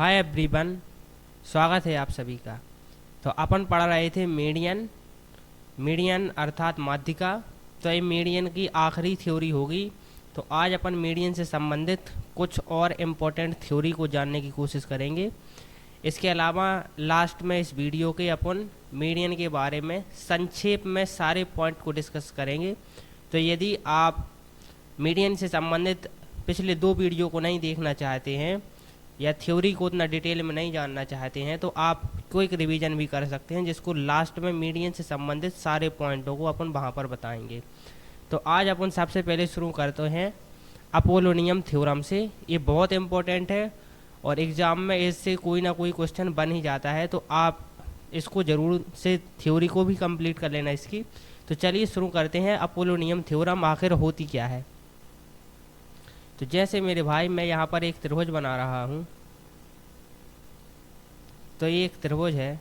Hi everyone, स्वागत है आप सभी का। तो अपन पढ़ रहे थे मीडियन मीडियन अर्थात माध्यिका। तो ये मीडियन की आखिरी थ्योरी होगी। तो आज अपन मीडियन से संबंधित कुछ और इम्पोर्टेंट थ्योरी को जानने की कोशिश करेंगे। इसके अलावा लास्ट में इस वीडियो के अपन मीडियन के बारे में संक्षेप में सारे पॉइंट को डिस्कस करेंगे। तो यदि आप मीडियन से संबंधित पिछले 2 वीडियो को नहीं देखना चाहते हैं या थ्योरी को उतना डिटेल में नहीं जानना चाहते हैं तो आप क्विक रिवीजन भी कर सकते हैं, जिसको लास्ट में मीडियन से संबंधित सारे पॉइंटों को अपन वहाँ पर बताएंगे। तो आज अपन सबसे पहले शुरू करते हैं अपोलोनियम थ्योरम से। ये बहुत इम्पोर्टेंट है और एग्ज़ाम में इससे कोई ना कोई क्वेश्चन बन ही जाता है, तो आप इसको ज़रूर से थ्योरी को भी कंप्लीट कर लेना इसकी। तो चलिए शुरू करते हैं। अपोलोनियम थ्योरम आखिर होती क्या है। तो जैसे मेरे भाई मैं यहाँ पर एक त्रिभुज बना रहा हूँ। तो ये एक त्रिभुज है।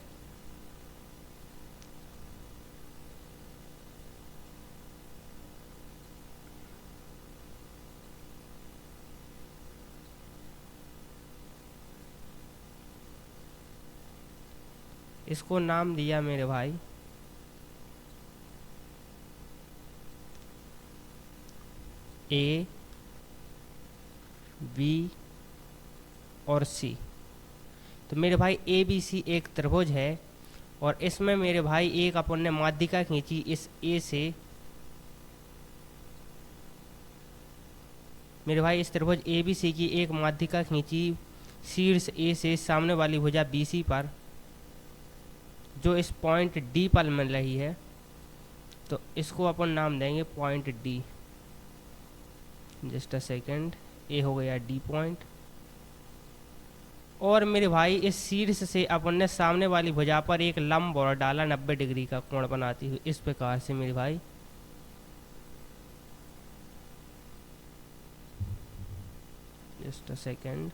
इसको नाम दिया मेरे भाई ए बी और सी। तो मेरे भाई ए बी सी एक त्रिभुज है और इसमें मेरे भाई एक अपन ने माध्यिका खींची इस ए से। मेरे भाई इस त्रिभुज ए बी सी की एक माध्यिका खींची शीर्ष ए से सामने वाली भुजा बी सी पर, जो इस पॉइंट डी पर मिल रही है। तो इसको अपन नाम देंगे point D. Just a second, A हो गया डी पॉइंट। और मेरे भाई इस शीर्ष से अपन ने सामने वाली भुजा पर एक लंब और डाला 90 डिग्री का कोण बनाती हुई इस प्रकार से मेरे भाई। Just a second,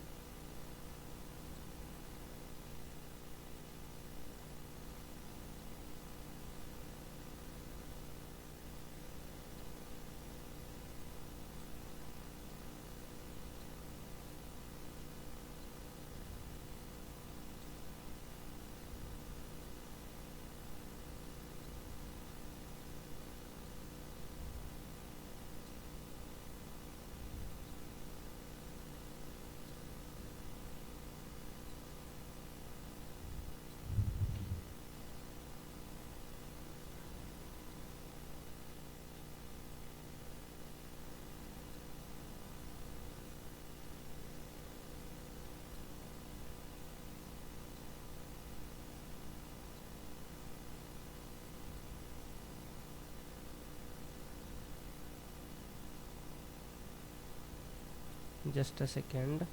just a second. तो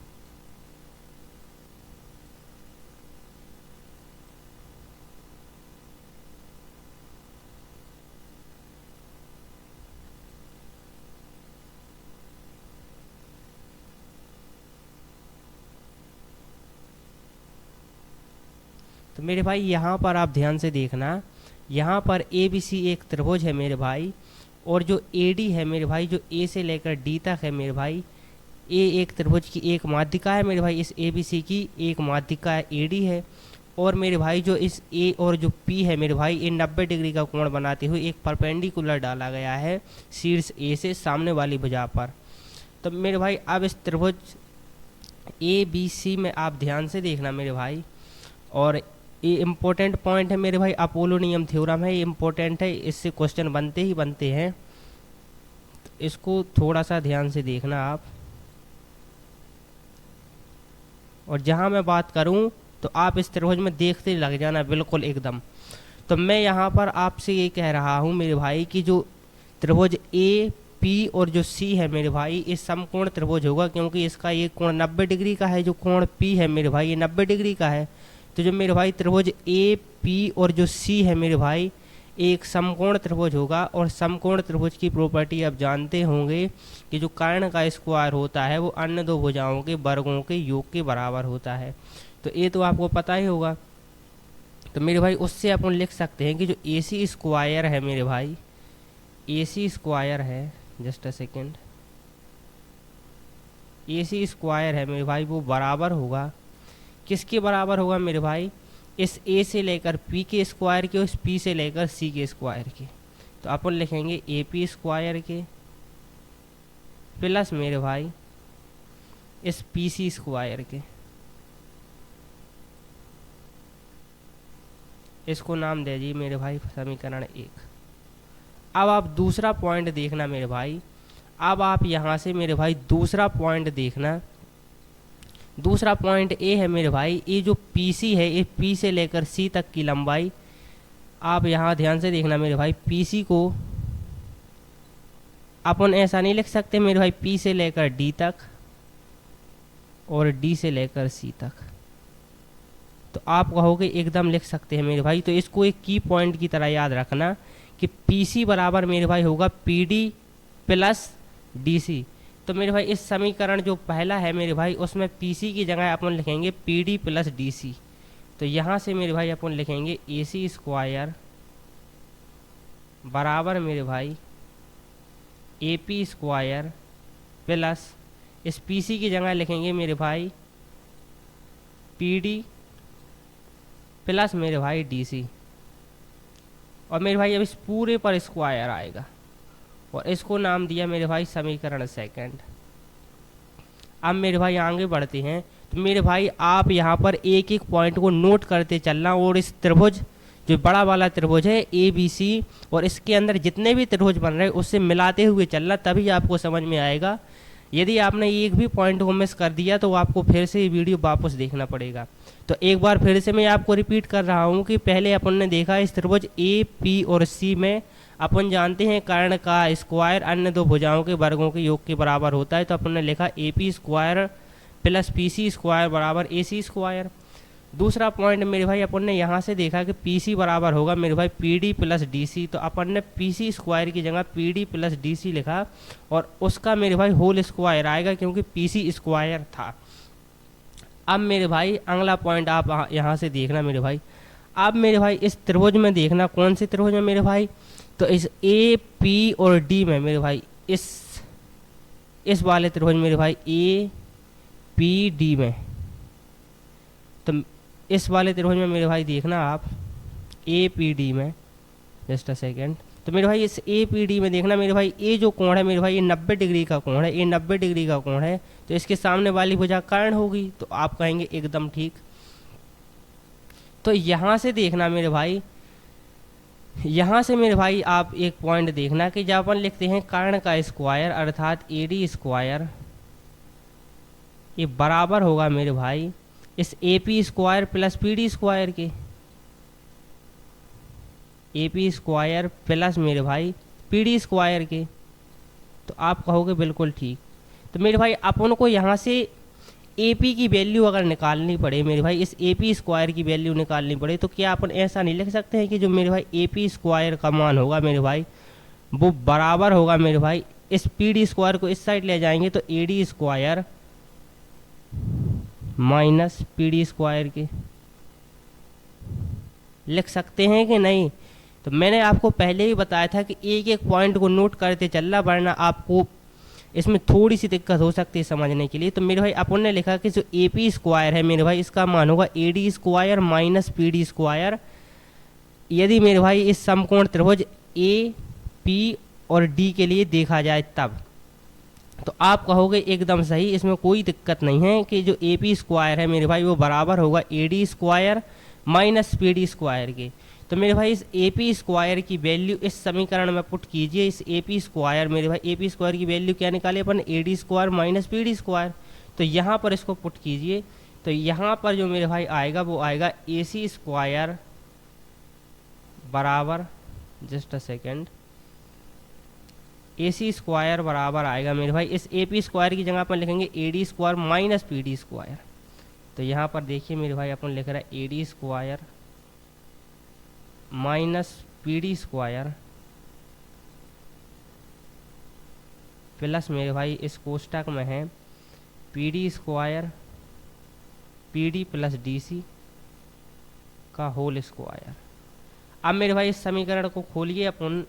मेरे भाई यहाँ पर आप ध्यान से देखना, यहाँ पर ए बी सी एक त्रिभुज है मेरे भाई, और जो ए डी है मेरे भाई, जो ए से लेकर डी तक है मेरे भाई, ए एक त्रिभुज की एक माध्यिका है मेरे भाई। इस ए बी सी की एक माध्यिका ए डी है। और मेरे भाई जो इस ए और जो पी है मेरे भाई, ये 90 डिग्री का कोण बनाते हुए एक परपेंडिकुलर डाला गया है शीर्ष ए से सामने वाली भुजा पर। तो मेरे भाई अब इस त्रिभुज ए बी सी में आप ध्यान से देखना मेरे भाई, और ये इम्पोर्टेंट पॉइंट है मेरे भाई। अपोलोनियम थ्योरम है, ये इम्पोर्टेंट है, इससे क्वेश्चन बनते ही बनते हैं। तो इसको थोड़ा सा ध्यान से देखना आप। और जहाँ मैं बात करूँ तो आप इस त्रिभुज में देखते लग जाना बिल्कुल एकदम। तो मैं यहाँ पर आपसे ये कह रहा हूँ मेरे भाई कि जो त्रिभुज ए पी और जो सी है मेरे भाई, ये समकोण त्रिभुज होगा, क्योंकि इसका ये कोण 90 डिग्री का है। जो कोण पी है मेरे भाई, ये 90 डिग्री का है। तो जो मेरे भाई त्रिभुज ए पी और जो सी है मेरे भाई, एक समकोण त्रिभुज होगा। और समकोण त्रिभुज की प्रॉपर्टी आप जानते होंगे कि जो कर्ण का स्क्वायर होता है वो अन्य दो भुजाओं के वर्गों के योग के बराबर होता है। तो ये तो आपको पता ही होगा। तो मेरे भाई उससे अपन लिख सकते हैं कि जो ए सी स्क्वायर है मेरे भाई, ए सी स्क्वायर है, just a second, A C square है मेरे भाई, वो बराबर होगा किसके बराबर होगा मेरे भाई, इस ए से लेकर पी के स्क्वायर के, उस पी से लेकर सी के स्क्वायर के। तो अपन लिखेंगे ए पी स्क्वायर के प्लस मेरे भाई इस पी सी स्क्वायर के। इसको नाम दे दीजिए मेरे भाई समीकरण 1। अब आप दूसरा पॉइंट देखना मेरे भाई, अब आप यहाँ से मेरे भाई दूसरा पॉइंट देखना। दूसरा पॉइंट ए है मेरे भाई, ये जो पी सी है, ये पी से लेकर सी तक की लंबाई, आप यहाँ ध्यान से देखना मेरे भाई, पी सी को अपन ऐसा नहीं लिख सकते मेरे भाई, पी से लेकर डी तक और डी से लेकर सी तक। तो आप कहोगे एकदम लिख सकते हैं मेरे भाई। तो इसको एक की पॉइंट की तरह याद रखना कि पी सी बराबर मेरे भाई होगा P D plus D C. तो मेरे भाई इस समीकरण जो पहला है मेरे भाई, उसमें पी सी की जगह अपन लिखेंगे P D plus D C. तो यहाँ से मेरे भाई अपन लिखेंगे ए सी स्क्वायर बराबर मेरे भाई ए पी स्क्वायर प्लस इस पी सी की जगह लिखेंगे मेरे भाई पी डी प्लस मेरे भाई डी सी। और मेरे भाई अब इस पूरे पर स्क्वायर आएगा और इसको नाम दिया मेरे भाई समीकरण सेकंड। अब मेरे भाई आगे बढ़ते हैं। तो मेरे भाई आप यहाँ पर एक एक पॉइंट को नोट करते चलना और इस त्रिभुज जो बड़ा वाला त्रिभुज है ए बी सी और इसके अंदर जितने भी त्रिभुज बन रहे हैं उससे मिलाते हुए चलना, तभी आपको समझ में आएगा। यदि आपने एक भी पॉइंट को मिस कर दिया तो आपको फिर से ये वीडियो वापस देखना पड़ेगा। तो एक बार फिर से मैं आपको रिपीट कर रहा हूँ कि पहले अपन ने देखा इस त्रिभुज ए पी और सी में अपन जानते हैं कर्ण का स्क्वायर अन्य दो भुजाओं के वर्गों के योग के बराबर होता है। तो अपन ने लिखा A P square plus P C square बराबर ए सी स्क्वायर। दूसरा पॉइंट मेरे भाई अपन ने यहाँ से देखा कि पी सी बराबर होगा मेरे भाई P D plus D C. तो अपन ने पी सी स्क्वायर की जगह P D plus D C लिखा और उसका मेरे भाई होल स्क्वायर आएगा क्योंकि पी सी स्क्वायर था। अब मेरे भाई अगला पॉइंट आप यहाँ से देखना मेरे भाई। अब मेरे भाई इस त्रिभुज में देखना, कौन से त्रिभुज में मेरे भाई, तो इस ए पी और डी में मेरे भाई इस वाले त्रिभुज मेरे भाई ए पी डी में। तो इस वाले त्रिभुज में मेरे भाई देखना आप ए पी डी में, जस्ट अ सेकेंड। तो मेरे भाई इस ए पी डी में देखना मेरे भाई, ये जो कोण है मेरे भाई ये 90 डिग्री का कोण है, ये 90 डिग्री का कोण है। तो इसके सामने वाली भुजा कर्ण होगी। तो आप कहेंगे एकदम ठीक। तो यहाँ से देखना मेरे भाई, यहाँ से मेरे भाई आप एक पॉइंट देखना कि जब अपन लिखते हैं कर्ण का स्क्वायर अर्थात ए डी स्क्वायर, ये बराबर होगा मेरे भाई इस A P square plus P D square के। ए पी स्क्वायर प्लस मेरे भाई पी डी स्क्वायर के। तो आप कहोगे बिल्कुल ठीक। तो मेरे भाई अपन को यहाँ से ए पी की वैल्यू अगर निकालनी पड़े मेरे भाई, इस ए पी स्क्वायर की वैल्यू निकालनी पड़े, तो क्या अपन ऐसा नहीं लिख सकते हैं कि जो मेरे भाई ए पी स्क्वायर का मान होगा मेरे भाई वो बराबर होगा मेरे भाई इस पी डी स्क्वायर को इस साइड ले जाएंगे तो ए D square minus P D square के। लिख सकते हैं कि नहीं? तो मैंने आपको पहले ही बताया था कि एक एक पॉइंट को नोट करते चलना, वरना आपको इसमें थोड़ी सी दिक्कत हो सकती है समझने के लिए। तो मेरे भाई अपन ने लिखा कि जो ए पी स्क्वायर है मेरे भाई इसका मान होगा ए D square minus P D square, यदि मेरे भाई इस समकोण त्रिभुज ए पी और डी के लिए देखा जाए तब। तो आप कहोगे एकदम सही, इसमें कोई दिक्कत नहीं है कि जो ए पी स्क्वायर है मेरे भाई वो बराबर होगा ए D square minus P D square के। तो मेरे भाई इस ए पी स्क्वायर की वैल्यू इस समीकरण में पुट कीजिए। इस ए पी स्क्वायर मेरे भाई ए पी स्क्वायर की वैल्यू क्या निकाले अपन, A D square minus P D square. तो यहाँ पर इसको पुट कीजिए। तो यहाँ पर जो मेरे भाई आएगा वो आएगा ए सी स्क्वायर बराबर, just a second, A C square बराबर आएगा मेरे भाई इस ए पी स्क्वायर की जगह पर लिखेंगे ए D square minus P D square. तो यहाँ पर देखिए मेरे भाई अपन लिख रहा है A D square minus P D square plus मेरे भाई इस कोष्टक में है P D square P D plus D C का होल स्क्वायर। अब मेरे भाई इस समीकरण को खोलिए अपन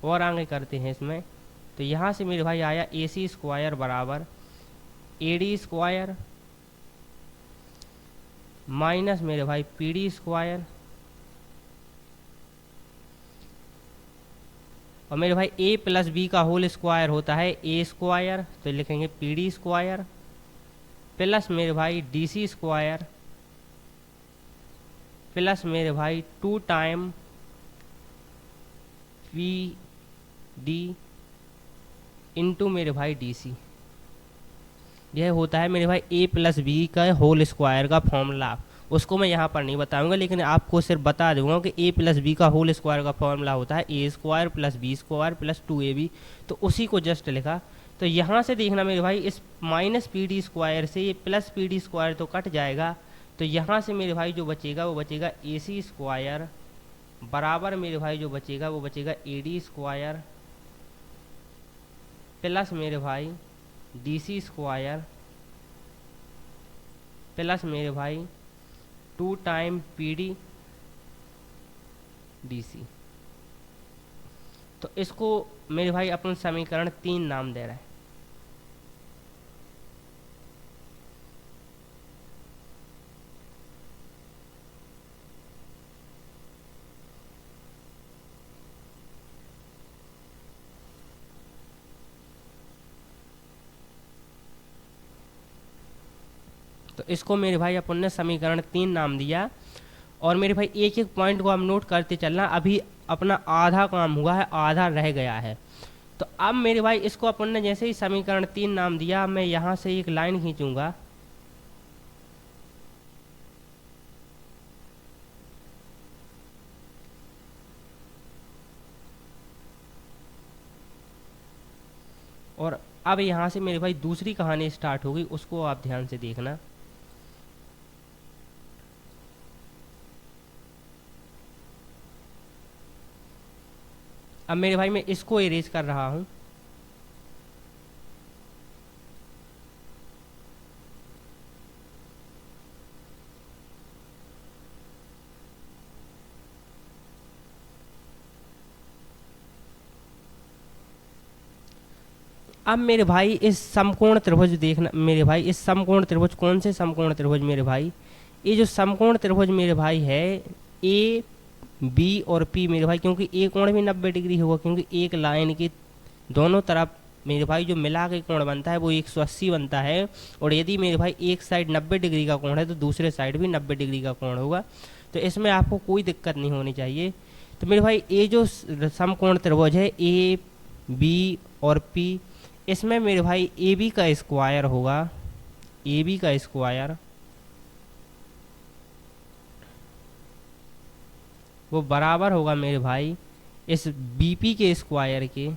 और आगे करते हैं इसमें। तो यहाँ से मेरे भाई आया ए सी स्क्वायर बराबर ए डी स्क्वायर माइनस मेरे भाई पी डी स्क्वायर, और मेरे भाई ए प्लस बी का होल स्क्वायर होता है ए स्क्वायर, तो लिखेंगे पी डी स्क्वायर प्लस मेरे भाई डी सी स्क्वायर प्लस मेरे भाई 2 टाइम पी डी इंटू मेरे भाई डी सी। यह होता है मेरे भाई ए प्लस बी का होल स्क्वायर का फॉर्मूला। उसको मैं यहाँ पर नहीं बताऊंगा, लेकिन आपको सिर्फ बता दूंगा कि ए प्लस बी का होल स्क्वायर का फॉर्मूला होता है A square plus B square plus 2ab। तो उसी को जस्ट लिखा। तो यहाँ से देखना मेरे भाई, इस माइनस पी डी स्क्वायर से ये प्लस पी डी स्क्वायर तो कट जाएगा, तो यहाँ से मेरे भाई जो बचेगा वो बचेगा ए सी स्क्वायर बराबर मेरे भाई जो बचेगा वो बचेगा ए डी स्क्वायर प्लस मेरे भाई डी सी स्क्वायर प्लस मेरे भाई 2 time P D D C. तो इसको मेरे भाई अपन समीकरण 3 नाम दे रहे हैं। तो इसको मेरे भाई अपन ने समीकरण 3 नाम दिया। और मेरे भाई एक एक पॉइंट को आप नोट करते चलना। अभी अपना आधा काम हुआ है, आधा रह गया है। तो अब मेरे भाई इसको अपन ने जैसे ही समीकरण 3 नाम दिया, मैं यहाँ से एक लाइन खींचूंगा, और अब यहाँ से मेरे भाई दूसरी कहानी स्टार्ट होगी, उसको आप ध्यान से देखना। अब मेरे भाई मैं इसको इरेज कर रहा हूँ। अब मेरे भाई इस समकोण त्रिभुज देखना मेरे भाई, इस समकोण त्रिभुज, कौन से समकोण त्रिभुज मेरे भाई, ये जो समकोण त्रिभुज मेरे भाई है ए बी और पी मेरे भाई, क्योंकि ए कोण भी 90 डिग्री होगा, क्योंकि एक लाइन की दोनों तरफ मेरे भाई जो मिला के कोण बनता है वो 180 बनता है। और यदि मेरे भाई एक साइड 90 डिग्री का कोण है तो दूसरे साइड भी 90 डिग्री का कोण होगा। तो इसमें आपको कोई दिक्कत नहीं होनी चाहिए। तो मेरे भाई ये जो समकोण त्रिभुज है ए बी और पी, इसमें मेरे भाई ए बी का स्क्वायर होगा, ए बी का स्क्वायर वो बराबर होगा मेरे भाई इस बी पी के स्क्वायर के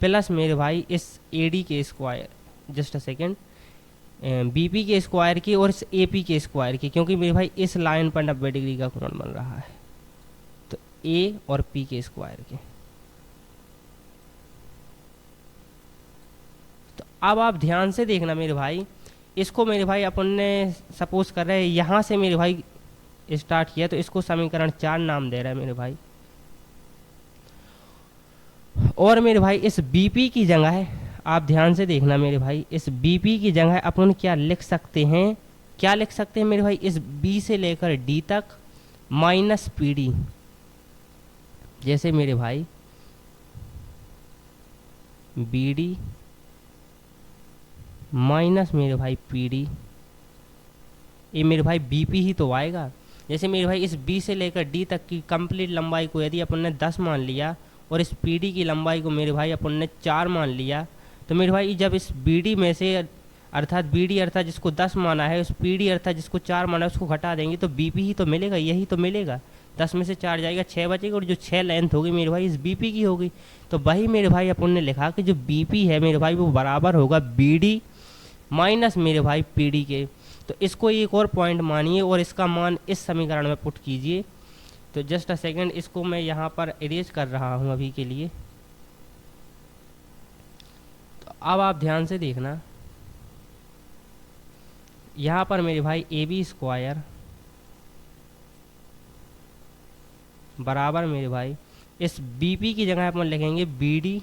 प्लस मेरे भाई इस ए डी के square, just a second, B P के स्क्वायर की और इस ए पी के स्क्वायर की, क्योंकि मेरे भाई इस लाइन पर 90 डिग्री का कोण बन रहा है। तो ए और पी के स्क्वायर के। तो अब आप ध्यान से देखना मेरे भाई, इसको मेरे भाई अपन ने सपोज कर रहे हैं यहाँ से मेरे भाई स्टार्ट किया, तो इसको समीकरण 4 नाम दे रहा है मेरे भाई। और मेरे भाई इस बीपी की जगह आप ध्यान से देखना मेरे भाई, इस बीपी की जगह अपन क्या लिख सकते हैं, क्या लिख सकते हैं मेरे भाई, इस बी से लेकर डी तक माइनस पी डी। जैसे मेरे भाई बी डी माइनस मेरे भाई पी डी, ये मेरे भाई बीपी ही तो आएगा। जैसे मेरे भाई इस बी से लेकर डी तक की कंप्लीट लंबाई को यदि अपन ने 10 मान लिया और इस पी डी की लंबाई को मेरे भाई अपन ने 4 मान लिया, तो मेरे भाई जब इस बी डी में से अर्थात बी डी अर्थात जिसको 10 माना है, उस पी डी अर्थात जिसको 4 माना है उसको घटा देंगे तो बीपी ही तो मिलेगा, यही तो मिलेगा। 10 में से 4 जाएगा, 6 बचेगा, और जो 6 लेंथ होगी मेरे भाई इस बीपी की होगी। तो वही मेरे भाई अपन ने लिखा कि जो बीपी है मेरे भाई वो बराबर होगा बी डी माइनस मेरे भाई पी डी के। तो इसको एक और पॉइंट मानिए और इसका मान इस समीकरण में पुट कीजिए। तो जस्ट अ सेकेंड, इसको मैं यहाँ पर इरेज कर रहा हूँ अभी के लिए। तो अब आप ध्यान से देखना, यहाँ पर मेरे भाई ए बी स्क्वायर बराबर मेरे भाई इस बी पी की जगह अपन लिखेंगे बी डी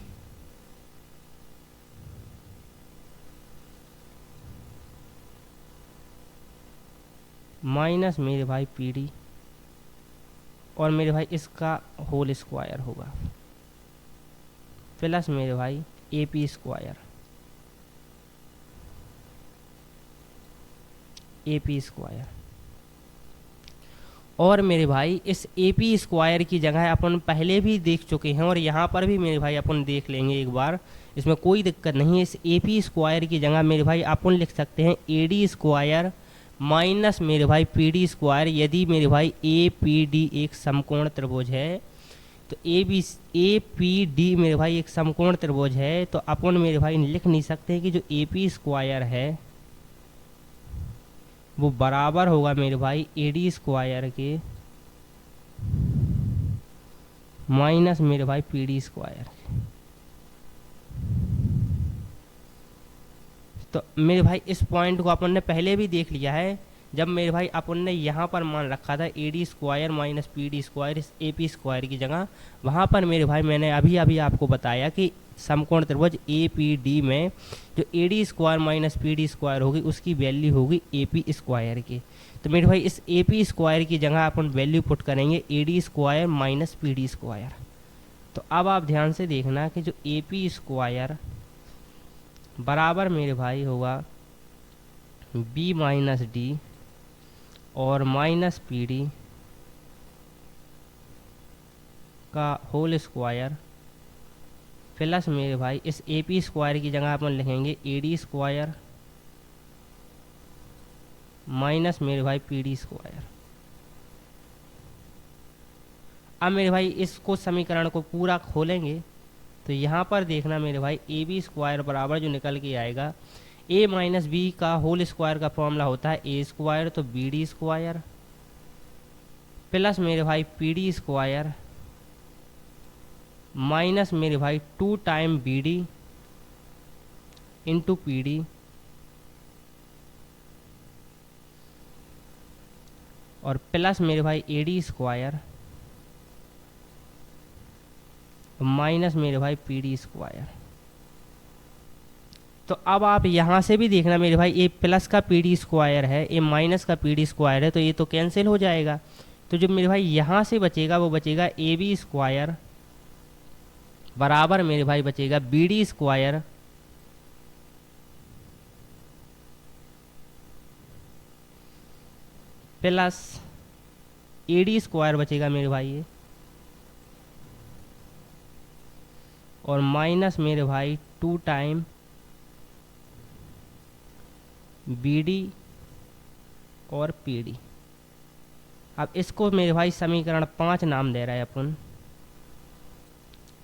माइनस मेरे भाई पी डी और मेरे भाई इसका होल स्क्वायर होगा प्लस मेरे भाई A P square, A P square. और मेरे भाई इस ए पी स्क्वायर की जगह अपन पहले भी देख चुके हैं और यहाँ पर भी मेरे भाई अपन देख लेंगे एक बार, इसमें कोई दिक्कत नहीं है। इस ए पी स्क्वायर की जगह मेरे भाई अपन लिख सकते हैं ए डी स्क्वायर माइनस मेरे भाई पी डी स्क्वायर। यदि मेरे भाई ए पी डी एक समकोण त्रिभुज है तो ए पी डी मेरे भाई एक समकोण त्रिभुज है, तो अपन मेरे भाई लिख नहीं सकते कि जो ए पी स्क्वायर है वो बराबर होगा मेरे भाई ए डी स्क्वायर के माइनस मेरे भाई पी डी स्क्वायर। तो मेरे भाई इस पॉइंट को अपन ने पहले भी देख लिया है, जब मेरे भाई अपन ने यहाँ पर मान रखा था ए D square minus P D square इस ए पी स्क्वायर की जगह। वहाँ पर मेरे भाई मैंने अभी अभी आपको बताया कि समकोण त्रिभुज ए पी डी में जो ए D square minus P D square होगी उसकी वैल्यू होगी ए पी स्क्वायर की। तो मेरे भाई इस ए पी स्क्वायर की जगह अपन वैल्यू पुट करेंगे ए D square minus P D square. तो अब आप ध्यान से देखना कि जो ए पी स्क्वायर बराबर मेरे भाई होगा बी माइनस डी और माइनस पी डी का होल स्क्वायर प्लस मेरे भाई इस ए पी स्क्वायर की जगह अपन लिखेंगे ए डी स्क्वायर माइनस मेरे भाई पी डी स्क्वायर। अब मेरे भाई इसको समीकरण को पूरा खोलेंगे तो यहाँ पर देखना मेरे भाई ए बी स्क्वायर बराबर जो निकल के आएगा ए माइनस बी का होल स्क्वायर का फॉर्मूला होता है ए स्क्वायर, तो बी डी स्क्वायर प्लस मेरे भाई पी डी स्क्वायर माइनस मेरे भाई 2 time B D into P D और प्लस मेरे भाई ए डी स्क्वायर माइनस मेरे भाई पी डी स्क्वायर। तो अब आप यहाँ से भी देखना मेरे भाई ए प्लस का पी डी स्क्वायर है, ए माइनस का पी डी स्क्वायर है, तो ये तो कैंसिल हो जाएगा। तो जो मेरे भाई यहाँ से बचेगा वो बचेगा ए बी स्क्वायर बराबर मेरे भाई बचेगा B D square plus A D square बचेगा मेरे भाई ये और माइनस मेरे भाई 2 टाइम बी डी और पी डी। अब इसको मेरे भाई समीकरण 5 नाम दे रहा है अपन।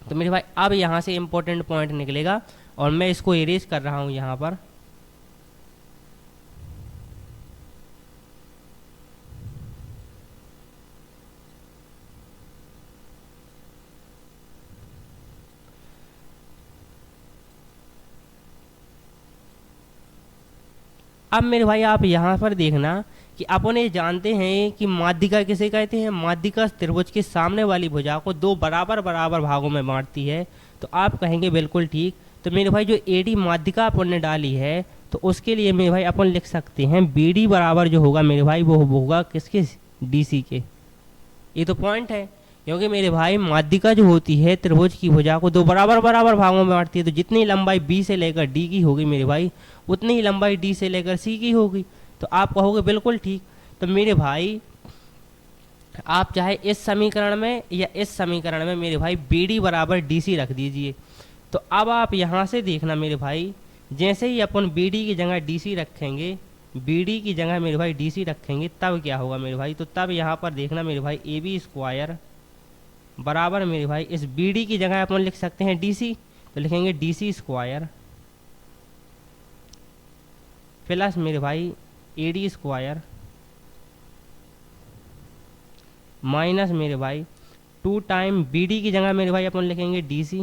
तो मेरे भाई अब यहाँ से इम्पोर्टेंट पॉइंट निकलेगा और मैं इसको इरेज कर रहा हूँ यहाँ पर। अब मेरे भाई आप यहाँ पर देखना कि अपन ये जानते हैं कि माध्यिका किसे कहते हैं। माध्यिका त्रिभुज के सामने वाली भुजा को 2 बराबर बराबर भागों में बांटती है। तो आप कहेंगे बिल्कुल ठीक। तो मेरे भाई जो ए डी माध्यिका अपन ने डाली है तो उसके लिए मेरे भाई अपन लिख सकते हैं बी डी बराबर जो होगा मेरे भाई वो होगा किसके, डी सी के। ये तो पॉइंट है, क्योंकि मेरे भाई माध्यिका जो होती है त्रिभुज की भुजा को 2 बराबर बराबर भागों में बांटती है। तो जितनी लंबाई बी से लेकर डी की होगी मेरे भाई उतनी ही लंबाई डी से लेकर सी की होगी। तो आप कहोगे बिल्कुल ठीक। तो मेरे भाई आप चाहे इस समीकरण में या इस समीकरण में मेरे भाई बी डी बराबर डी सी रख दीजिए। तो अब आप यहाँ से देखना मेरे भाई, जैसे ही अपन बी डी की जगह डी सी रखेंगे, बी डी की जगह मेरे भाई डी सी रखेंगे, तब क्या होगा मेरे भाई। तो तब यहाँ पर देखना मेरे भाई ए बी स्क्वायर बराबर मेरे भाई इस बी डी की जगह अपन लिख सकते हैं डी सी। तो लिखेंगे डी सी स्क्वायर प्लस मेरे भाई ए डी स्क्वायर माइनस मेरे भाई 2 टाइम बी डी की जगह मेरे भाई अपन लिखेंगे डी सी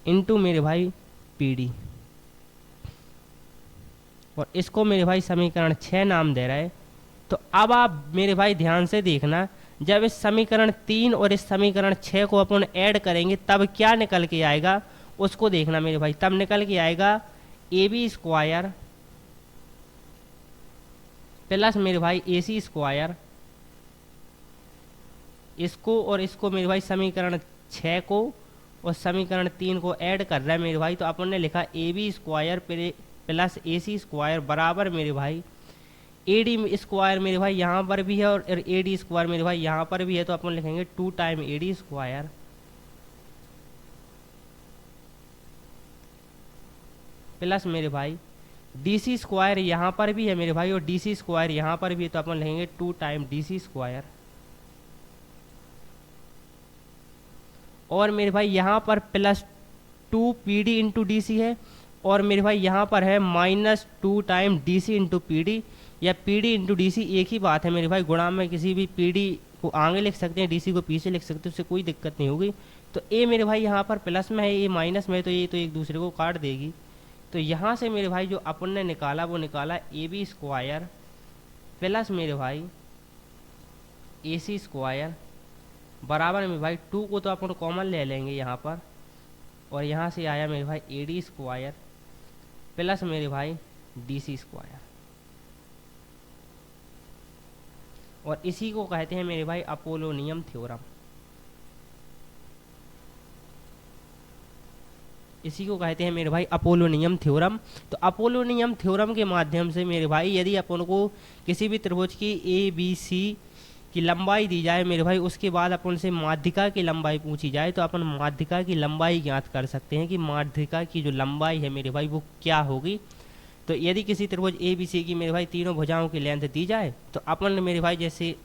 इंटू मेरे भाई पी डी। और इसको मेरे भाई समीकरण 6 नाम दे रहा है। तो अब आप मेरे भाई ध्यान से देखना, जब इस समीकरण 3 और इस समीकरण 6 को अपन ऐड करेंगे तब क्या निकल के आएगा उसको देखना मेरे भाई। तब निकल के आएगा ए बी स्क्वायर प्लस मेरे भाई AC स्क्वायर, इसको और इसको मेरे भाई समीकरण 6 को और समीकरण 3 को ऐड कर रहा है मेरे भाई, तो अपन ने लिखा AB square plus AC square बराबर मेरे भाई AD स्क्वायर मेरे भाई यहाँ पर भी है और AD स्क्वायर मेरे भाई यहाँ पर भी है, तो अपन लिखेंगे 2 टाइम AD स्क्वायर प्लस मेरे भाई DC स्क्वायर यहाँ पर भी है मेरे भाई और DC स्क्वायर यहाँ पर भी है, तो अपन लिखेंगे 2 टाइम DC स्क्वायर। और मेरे भाई यहाँ पर plus 2 PD into D C है और मेरे भाई यहाँ पर है -2 टाइम DC इंटू PD, या PD इंटू डी सी एक ही बात है मेरे भाई, गुणा में किसी भी PD को आगे लिख सकते हैं, DC को पीछे लिख सकते हैं, उससे कोई दिक्कत नहीं होगी। तो A मेरे भाई यहाँ पर प्लस में है, ये माइनस में है, तो ये तो एक दूसरे को काट देगी। तो यहाँ से मेरे भाई जो अपन ने निकाला वो निकाला AB स्क्वायर प्लस मेरे भाई AC स्क्वायर बराबर में भाई 2 को तो अपन कॉमन ले लेंगे यहाँ पर, और यहाँ से आया मेरे भाई AD स्क्वायर प्लस मेरे भाई DC स्क्वायर, और इसी को कहते हैं मेरे भाई अपोलोनियम थ्योरम। इसी को कहते हैं मेरे भाई अपोलोनियम थ्योरम। तो अपोलोनियम थ्योरम के माध्यम से मेरे भाई यदि अपन को किसी भी त्रिभुज की ABC की लंबाई दी जाए मेरे भाई, उसके बाद अपन से माध्यिका की लंबाई पूछी जाए, तो अपन माध्यिका की लंबाई ज्ञात कर सकते हैं कि माध्यिका की जो लंबाई है मेरे भाई वो क्या होगी। तो यदि किसी त्रिभुज ABC की मेरे भाई तीनों भुजाओं की लेंथ दी जाए, तो अपन मेरे भाई जैसे,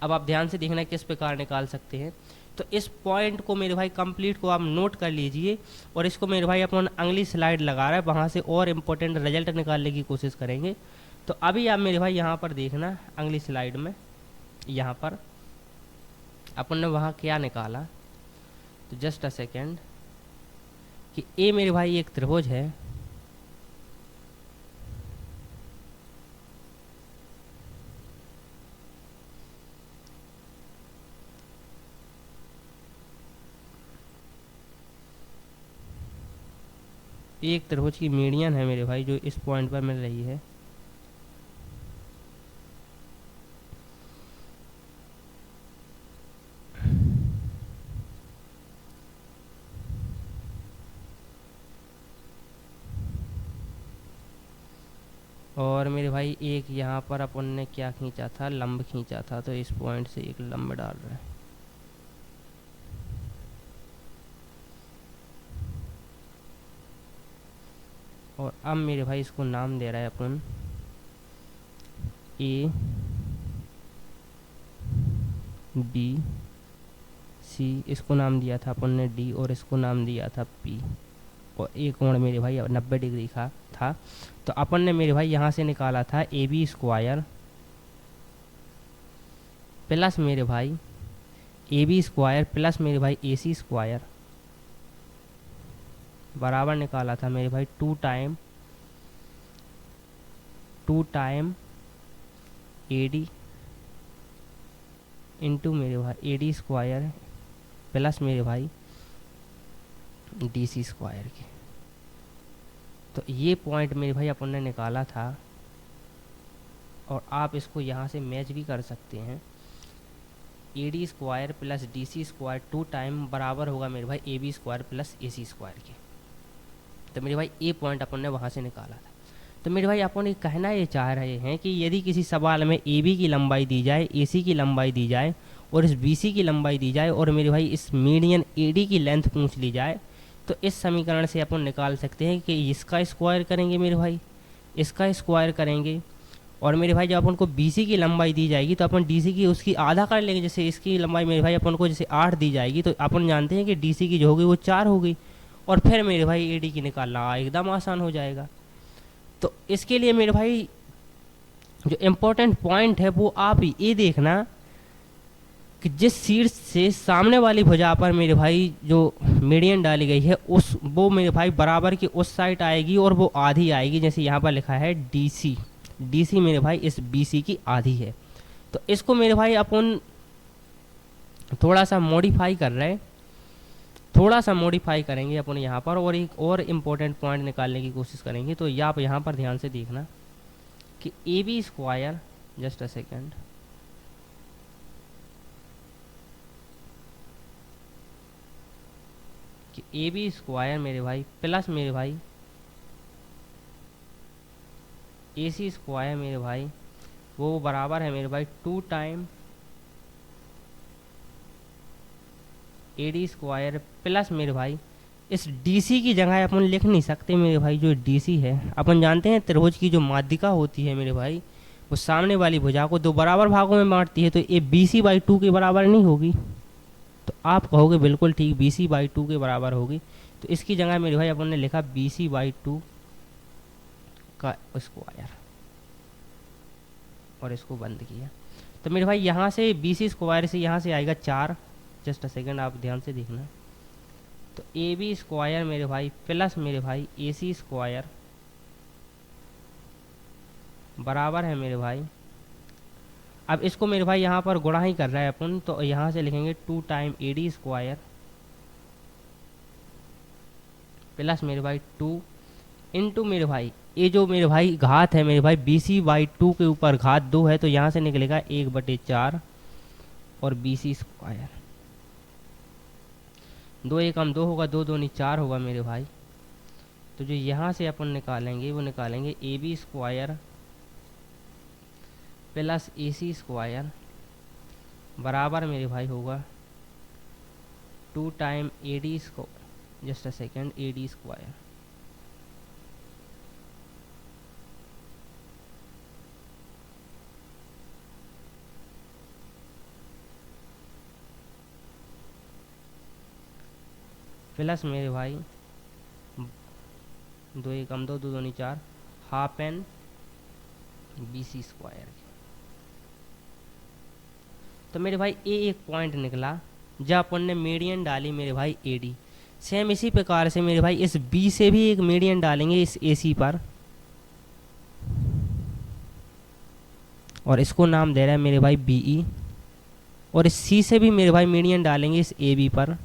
अब आप ध्यान से देखना किस प्रकार निकाल सकते हैं। तो इस पॉइंट को मेरे भाई कंप्लीट को आप नोट कर लीजिए, और इसको मेरे भाई अपन अगली स्लाइड लगा रहा है, वहाँ से और इम्पोर्टेंट रिजल्ट निकालने की कोशिश करेंगे। तो अभी आप मेरे भाई यहाँ पर देखना अगली स्लाइड में, यहाँ पर अपन ने वहाँ क्या निकाला। तो जस्ट अ सेकेंड, कि A मेरे भाई एक त्रिभुज है, एक त्रिभुज की मीडियन है मेरे भाई जो इस पॉइंट पर मिल रही है, और मेरे भाई एक यहाँ पर अपन ने क्या खींचा था, लंब खींचा था, तो इस पॉइंट से एक लंब डाल रहे हैं। और अब मेरे भाई इसको नाम दे रहा है अपन A B C, इसको नाम दिया था अपन ने D, और इसको नाम दिया था P, और एक कोण मेरे भाई 90 डिग्री का था। तो अपन ने मेरे भाई यहाँ से निकाला था AB स्क्वायर प्लस मेरे भाई AB स्क्वायर प्लस मेरे भाई AC स्क्वायर बराबर निकाला था मेरे भाई 2 टाइम AD इंटू मेरे भाई AD स्क्वायर प्लस मेरे भाई DC स्क्वायर के। तो ये पॉइंट मेरे भाई अपन ने निकाला था, और आप इसको यहाँ से मैच भी कर सकते हैं। AD square plus DC square 2 time बराबर होगा मेरे भाई AB square plus AC square के। तो मेरे भाई ये पॉइंट अपन ने वहाँ से निकाला था। तो मेरे भाई अपन ये कहना ये चाह रहे हैं कि यदि किसी सवाल में AB की लंबाई दी जाए, AC की लंबाई दी जाए और इस BC की लंबाई दी जाए, और मेरे भाई इस मीडियन AD की लेंथ पूछ ली जाए, तो इस समीकरण से अपन निकाल सकते हैं कि इसका स्क्वायर करेंगे मेरे भाई, इसका स्क्वायर करेंगे, और मेरे भाई जब अपन को BC की लंबाई दी जाएगी तो अपन DC की उसकी आधा कर लेंगे। जैसे इसकी लंबाई मेरे भाई अपन को जैसे 8 दी जाएगी, तो अपन जानते हैं कि DC की जो होगी वो 4 होगी, और फिर मेरे भाई AD की निकालना एकदम आसान हो जाएगा। तो इसके लिए मेरे भाई जो इम्पोर्टेंट पॉइंट है वो आप ये देखना कि जिस शीर्ष से सामने वाली भुजा पर मेरे भाई जो मीडियन डाली गई है उस वो मेरे भाई बराबर की उस साइड आएगी और वो आधी आएगी। जैसे यहाँ पर लिखा है DC मेरे भाई इस BC की आधी है। तो इसको मेरे भाई अपन थोड़ा सा मॉडिफाई कर रहे हैं, थोड़ा सा मॉडिफाई करेंगे अपन यहाँ पर, और एक और इम्पोर्टेंट पॉइंट निकालने की कोशिश करेंगे। तो ये आप यहाँ पर ध्यान से देखना कि A B square, just a second, कि ए बी स्क्वायर मेरे भाई प्लस मेरे भाई ए सी स्क्वायर मेरे भाई वो बराबर है मेरे भाई 2 time A D square plus मेरे भाई इस डी सी की जगह अपन लिख नहीं सकते मेरे भाई। जो डी सी है अपन जानते हैं त्रिभुज की जो माध्यिका होती है मेरे भाई, वो सामने वाली भुजा को दो बराबर भागों में बांटती है, तो ये बी सी बाई 2 के बराबर नहीं होगी। तो आप कहोगे बिल्कुल ठीक, बी सी बाई 2 के बराबर होगी। तो इसकी जगह मेरे भाई अपन ने लिखा बी सी बाई 2 का स्क्वायर और इसको बंद किया। तो मेरे भाई यहाँ से बी सी स्क्वायर से यहाँ से आएगा 4, जस्ट अ सेकेंड आप ध्यान से देखना। तो ए बी स्क्वायर मेरे भाई प्लस मेरे भाई ए सी स्क्वायर बराबर है मेरे भाई, अब इसको मेरे भाई यहाँ पर गुणा ही कर रहा है अपन, तो यहाँ से लिखेंगे 2 time A D square plus मेरे भाई 2 इंटू मेरे भाई ये जो मेरे भाई घात है मेरे भाई बी सी बाई 2 के ऊपर घात 2 है, तो यहाँ से निकलेगा 1/4 और बी सी स्क्वायर, 2 एकम 2 होगा, 2 दूनी 4 होगा मेरे भाई। तो जो यहाँ से अपन निकालेंगे वो निकालेंगे A B square plus A C square बराबर मेरे भाई होगा 2 time A D square, just a second, A D square plus मेरे भाई 2 एकम 2, 2 दूनी 4, half an B C square. तो मेरे भाई ए एक पॉइंट निकला जब अपन ने मीडियन डाली मेरे भाई ए डी। सेम इसी प्रकार से मेरे भाई इस बी से भी एक मीडियन डालेंगे इस ए सी पर, और इसको नाम दे रहा है मेरे भाई बी ई, और इस सी से भी मेरे भाई मीडियन डालेंगे इस ए बी पर,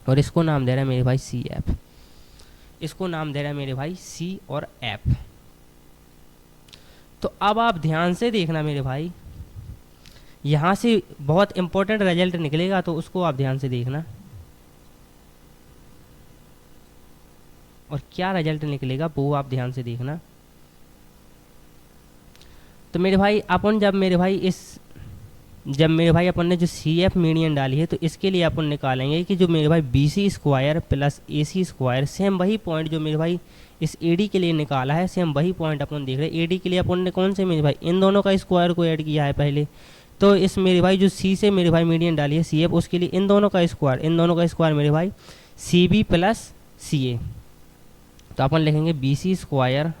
और इसको नाम दे रहा है मेरे भाई सी एफ, इसको नाम दे रहा है मेरे भाई सी और एफ। तो अब आप ध्यान से देखना मेरे भाई, यहाँ से बहुत इंपॉर्टेंट रिजल्ट निकलेगा, तो उसको आप ध्यान से देखना। और क्या रिजल्ट निकलेगा वो आप ध्यान से देखना। तो मेरे भाई अपन जब मेरे भाई अपन ने जो सी एफ मीडियन डाली है, तो इसके लिए अपन निकालेंगे कि जो मेरे भाई B C square plus A C square, same वही पॉइंट जो मेरे भाई इस ए डी के लिए निकाला है, सेम वही पॉइंट अपन देख रहे हैं। ए डी के लिए अपन ने कौन से मेरे भाई इन दोनों का स्क्वायर को ऐड किया है पहले, तो इस मेरे भाई जो सी से मेरे भाई मीडियन डाली है सी एफ, उसके लिए इन दोनों का स्क्वायर मेरे भाई सी बी प्लस सी ए। तो अपन लिखेंगे बी सी स्क्वायर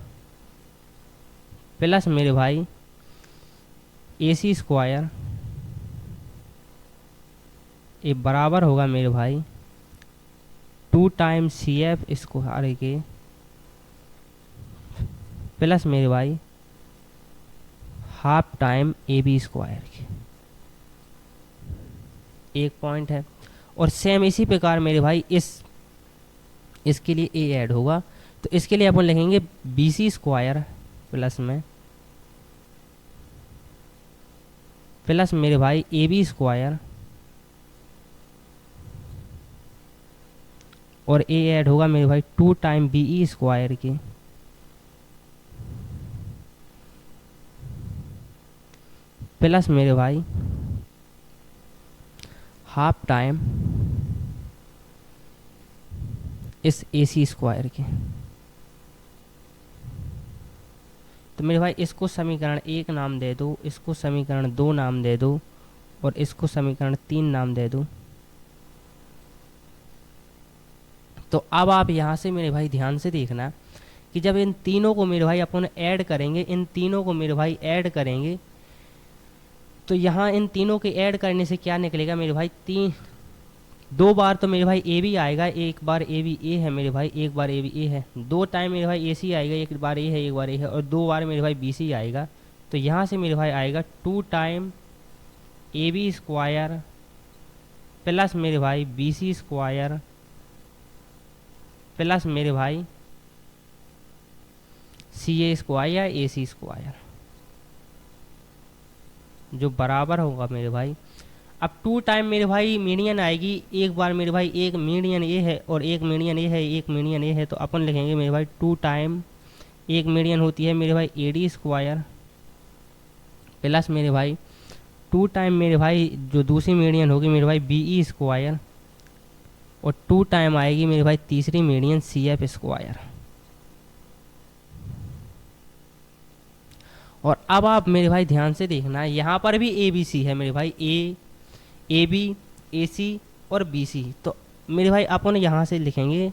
प्लस मेरे भाई ए सी स्क्वायर, ये बराबर होगा मेरे भाई 2 टाइम सी एफ स्क्वायर के प्लस मेरे भाई half time A B square के। एक पॉइंट है। और सेम इसी प्रकार मेरे भाई इसके लिए ए ऐड होगा, तो इसके लिए अपन लिखेंगे बी सी स्क्वायर प्लस में प्लस मेरे भाई ए बी स्क्वायर और ए ऐड होगा मेरे भाई 2 टाइम बी ई स्क्वायर के प्लस मेरे भाई हाफ टाइम इस ए सी स्क्वायर के। तो मेरे भाई इसको समीकरण 1 नाम दे दो, इसको समीकरण 2 नाम दे दो, और इसको समीकरण 3 नाम दे दो। तो अब आप यहाँ से मेरे भाई ध्यान से देखना कि जब इन तीनों को मेरे भाई अपन ऐड करेंगे, इन तीनों को मेरे भाई ऐड करेंगे, तो यहाँ इन तीनों के ऐड करने से क्या निकलेगा मेरे भाई, 2 बार तो मेरे भाई ए बी आएगा, एक बार ए बी ए है मेरे भाई, एक बार ए बी ए है, 2 टाइम मेरे भाई ए सी आएगा, एक बार ए है एक बार ए है, और 2 बार मेरे भाई बी सी आएगा। तो यहाँ से मेरे भाई आएगा 2 time A B square plus मेरे भाई बी सी स्क्वायर प्लस मेरे भाई सी A square A C square, जो बराबर होगा मेरे भाई, अब 2 टाइम मेरे भाई मीडियन आएगी, एक बार मेरे भाई एक मीडियन ए है और एक मीडियन ए है, एक मीडियन ए है, तो अपन लिखेंगे मेरे भाई 2 टाइम एक मीडियन होती है मेरे भाई ए डी स्क्वायर, प्लस मेरे भाई 2 टाइम मेरे भाई जो दूसरी मीडियन होगी मेरे भाई बी ई स्क्वायर, और 2 टाइम आएगी मेरे भाई तीसरी मीडियन सी एफ स्क्वायर। और अब आप मेरे भाई ध्यान से देखना, यहाँ पर भी ए बी सी है मेरे भाई, ए बी ए सी और बी सी, तो मेरे भाई अपन यहाँ से लिखेंगे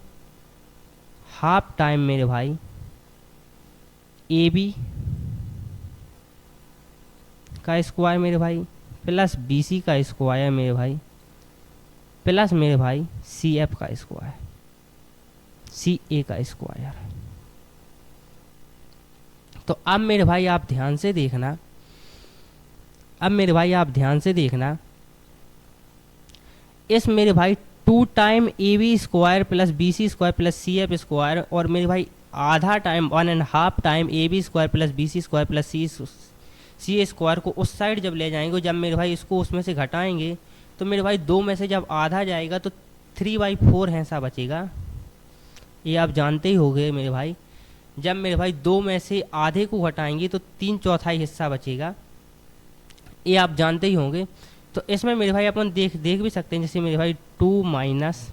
हाफ टाइम मेरे भाई ए बी का स्क्वायर मेरे भाई, प्लस बी सी का स्क्वायर मेरे भाई, प्लस मेरे भाई सी एफ का स्क्वायर, सी ए का स्क्वायर। तो अब मेरे भाई आप ध्यान से देखना, अब मेरे भाई आप ध्यान से देखना, इस मेरे भाई 2 time A B square plus B C square plus C F square, और मेरे भाई आधा time 1.5 time A B square plus B C square plus C A square को उस साइड जब ले जाएंगे, जब मेरे भाई इसको उसमें से घटाएंगे, तो मेरे भाई 2 में से जब आधा जाएगा तो 3/4 हिस्सा बचेगा, ये आप जानते ही होंगे मेरे भाई। जब मेरे भाई 2 में से आधे को घटाएंगे तो 3/4 हिस्सा बचेगा, ये आप जानते ही होंगे। तो इसमें मेरे भाई अपन देख भी सकते हैं, जैसे मेरे भाई 2 माइनस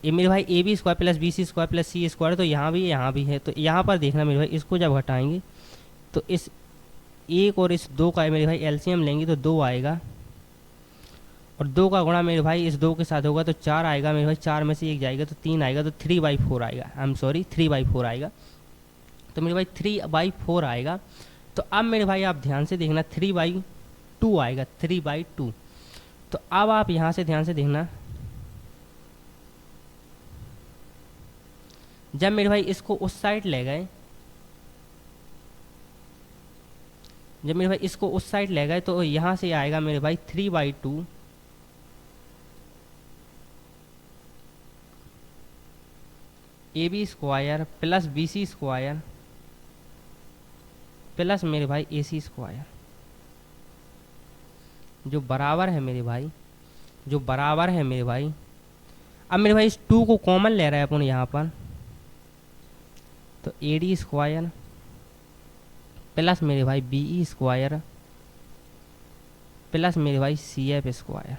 ये मेरे भाई A B square plus B C square plus C square, तो यहाँ भी है, तो यहाँ पर देखना मेरे भाई इसको जब घटाएंगे तो इस 1 और इस 2 का मेरे भाई एलसीएम लेंगे तो 2 आएगा, और 2 का गुणा मेरे भाई इस 2 के साथ होगा तो 4 आएगा मेरे भाई, 4 में से 1 जाएगा तो 3 आएगा, तो 3/4 आएगा, आई एम सॉरी 3/4 आएगा, तो मेरे भाई 3/4 आएगा। तो अब मेरे भाई आप ध्यान से देखना 3/2 आएगा, 3/2। तो अब आप यहाँ से ध्यान से देखना, जब मेरे भाई इसको उस साइड ले गए, जब मेरे भाई इसको उस साइड ले गए तो यहाँ से आएगा मेरे भाई 3/2 A B square plus B C square plus मेरे भाई ए सी स्क्वायर, जो बराबर है मेरे भाई, जो बराबर है मेरे भाई। अब मेरे भाई इस 2 को कॉमन ले रहा है अपन यहाँ पर, तो ए डी स्क्वायर प्लस मेरे भाई बी ई स्क्वायर प्लस मेरे भाई सी एफ स्क्वायर,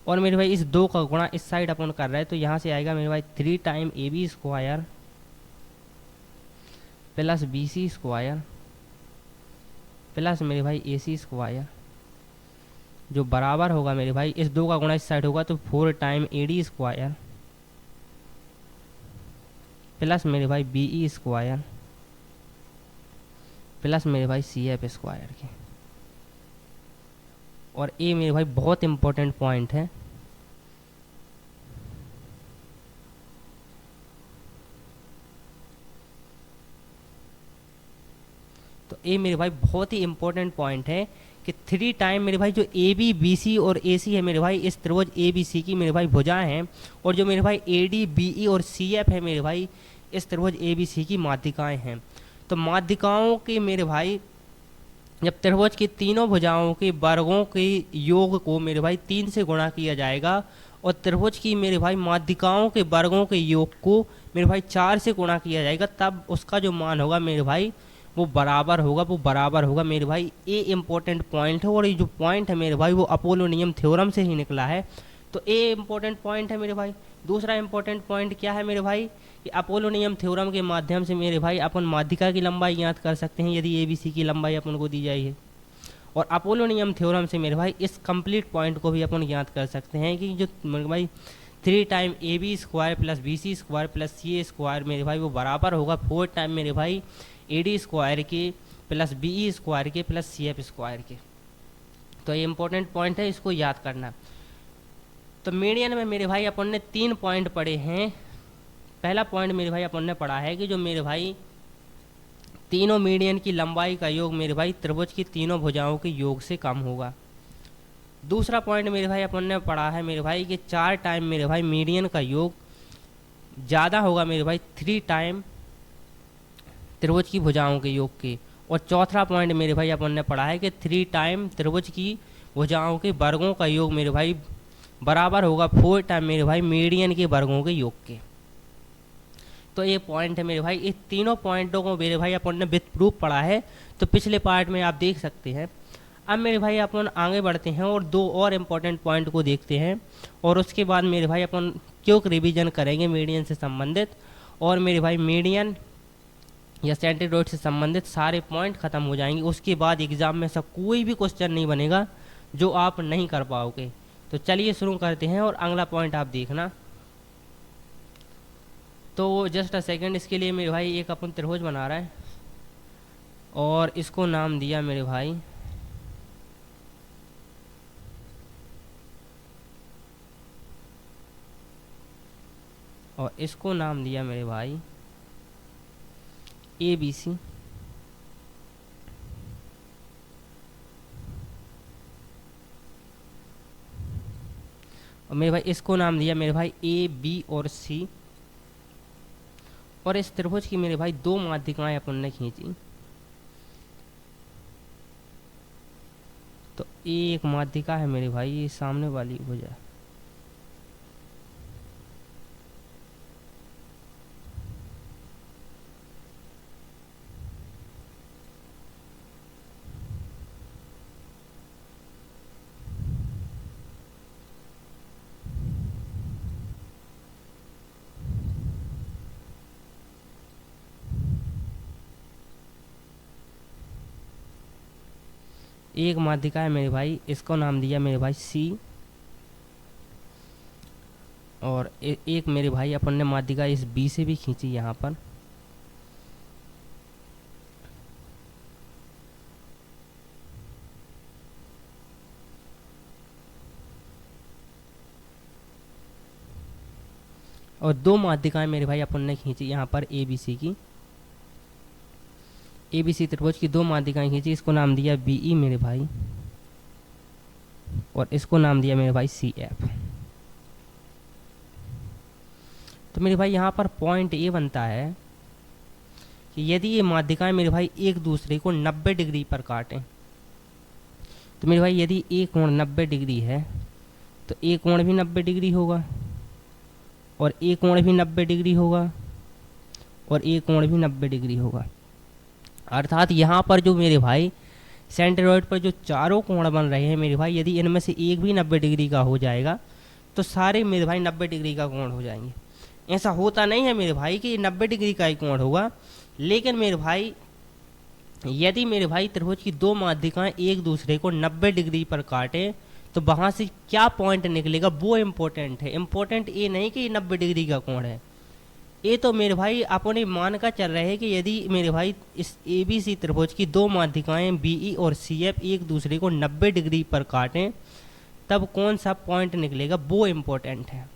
और मेरे भाई इस 2 का गुणा इस साइड अपन कर रहे हैं, तो यहाँ से आएगा मेरे भाई 3 time A B square plus B C square plus मेरे भाई ए सी स्क्वायर, जो बराबर होगा मेरे भाई इस 2 का गुणा इस साइड होगा तो 4 time A D square plus मेरे भाई बी ई स्क्वायर प्लस मेरे भाई सी एफ स्क्वायर के। और ये मेरे भाई बहुत इंपॉर्टेंट पॉइंट है, तो ये मेरे भाई बहुत ही इंपॉर्टेंट पॉइंट है कि 3 टाइम मेरे भाई जो ए बी बी सी और ए सी है मेरे भाई, इस त्रिभुज ए बी सी की मेरे भाई भुजाएं हैं, और जो मेरे भाई ए डी बी ई और सी एफ है मेरे भाई, इस त्रिभुज ए बी सी की माध्यिकाएं हैं। तो माध्यिकाओं के मेरे भाई जब त्रिभुज की तीनों भुजाओं के वर्गों के योग को मेरे भाई 3 से गुणा किया जाएगा, और त्रिभुज की मेरे भाई माध्यिकाओं के वर्गों के योग को मेरे भाई 4 से गुणा किया जाएगा, तब उसका जो मान होगा मेरे भाई वो बराबर होगा मेरे भाई। ये इंपॉर्टेंट पॉइंट है, और ये जो पॉइंट है मेरे भाई वो अपोलोनियम थ्योरम से ही निकला है, तो ये इंपॉर्टेंट पॉइंट है मेरे भाई। दूसरा इंपॉर्टेंट पॉइंट क्या है मेरे भाई कि अपोलोनियम थ्योरम के माध्यम से मेरे भाई अपन माध्यिका की लंबाई ज्ञात कर सकते हैं यदि ए बी सी की लंबाई अपन को दी जाए है, और अपोलोनियम थ्योरम से मेरे भाई इस कंप्लीट पॉइंट को भी अपन ज्ञात कर सकते हैं कि जो मेरे भाई 3 time A B square plus B C square plus C A square मेरे भाई वो बराबर होगा 4 टाइम मेरे भाई ए डी स्क्वायर के प्लस बी ई स्क्वायर के प्लस सी एफ स्क्वायर के। तो ये इंपॉर्टेंट पॉइंट है, इसको याद करना। तो मीडियन में मेरे भाई अपन ने 3 पॉइंट पढ़े हैं। पहला पॉइंट मेरे भाई अपन ने पढ़ा है कि जो मेरे भाई तीनों मीडियन की लंबाई का योग मेरे भाई त्रिभुज की तीनों भुजाओं के योग से कम होगा। दूसरा पॉइंट मेरे भाई अपन ने पढ़ा है मेरे भाई कि 4 टाइम मेरे भाई मीडियन का योग ज़्यादा होगा मेरे भाई 3 टाइम त्रिभुज की भुजाओं के योग के। और चौथा पॉइंट मेरे भाई अपन ने पढ़ा है कि 3 टाइम त्रिभुज की भुजाओं के वर्गों का योग मेरे भाई बराबर होगा 4 टाइम मेरे भाई मीडियन के वर्गों के योग के। तो ये पॉइंट है मेरे भाई, इस तीनों पॉइंटों को मेरे भाई अपन ने विथ प्रूफ पढ़ा है, तो पिछले पार्ट में आप देख सकते हैं। अब मेरे भाई अपन आगे बढ़ते हैं और 2 और इम्पोर्टेंट पॉइंट को देखते हैं, और उसके बाद मेरे भाई अपन क्योंकि रिवीजन करेंगे मीडियन से संबंधित, और मेरे भाई मीडियन या सेंटीग्रेड से संबंधित सारे पॉइंट खत्म हो जाएंगे। उसके बाद एग्जाम में सब कोई भी क्वेश्चन नहीं बनेगा जो आप नहीं कर पाओगे। तो चलिए शुरू करते हैं, और अगला पॉइंट आप देखना। तो जस्ट अ सेकेंड, इसके लिए मेरे भाई एक अपन त्रिभुज बना रहा है, और इसको नाम दिया मेरे भाई मेरे भाई ABC। और मेरे भाई इसको नाम दिया मेरे भाई AB और C। और इस त्रिभुज की मेरे भाई 2 माध्यिकाएं अपन ने खींची। तो एक माध्यिका है मेरे भाई ये सामने वाली भुजा, एक माध्यिका है मेरे भाई, इसको नाम दिया मेरे भाई C। और एक मेरे भाई अपन ने माध्यिका इस B से भी खींची यहाँ पर। और 2 माध्यिकाएं मेरे भाई अपन ने खींची यहाँ पर ABC की। ABC त्रिभुज की 2 माध्यिकाएं खींची, इसको नाम दिया BE मेरे भाई, और इसको नाम दिया मेरे भाई CF। तो मेरे भाई यहाँ पर पॉइंट ये बनता है कि यदि ये माध्यिकाएं मेरे भाई एक दूसरे को 90 डिग्री पर काटें, तो मेरे भाई यदि एक कोण 90 डिग्री है तो एक कोण भी 90 डिग्री होगा, और एक कोण भी 90 डिग्री होगा, और एक कोण भी 90 डिग्री होगा। अर्थात यहाँ पर जो मेरे भाई सेंट्रोइड पर जो चारों कोण बन रहे हैं मेरे भाई, यदि इनमें से एक भी 90 डिग्री का हो जाएगा तो सारे मेरे भाई 90 डिग्री का कोण हो जाएंगे। ऐसा होता नहीं है मेरे भाई कि 90 डिग्री का ही कोण होगा, लेकिन मेरे भाई यदि मेरे भाई त्रिभुज की 2 माध्यिकाएं एक दूसरे को 90 डिग्री पर काटें तो वहाँ से क्या पॉइंट निकलेगा वो इम्पोर्टेंट है। इम्पोर्टेंट ये नहीं कि 90 डिग्री का कोण है, ये तो मेरे भाई अपने मान का चल रहे हैं कि यदि मेरे भाई इस ABC त्रिभुज की 2 माध्यिकाएं BE और CF एक दूसरे को 90 डिग्री पर काटें तब कौन सा पॉइंट निकलेगा वो इम्पोर्टेंट है।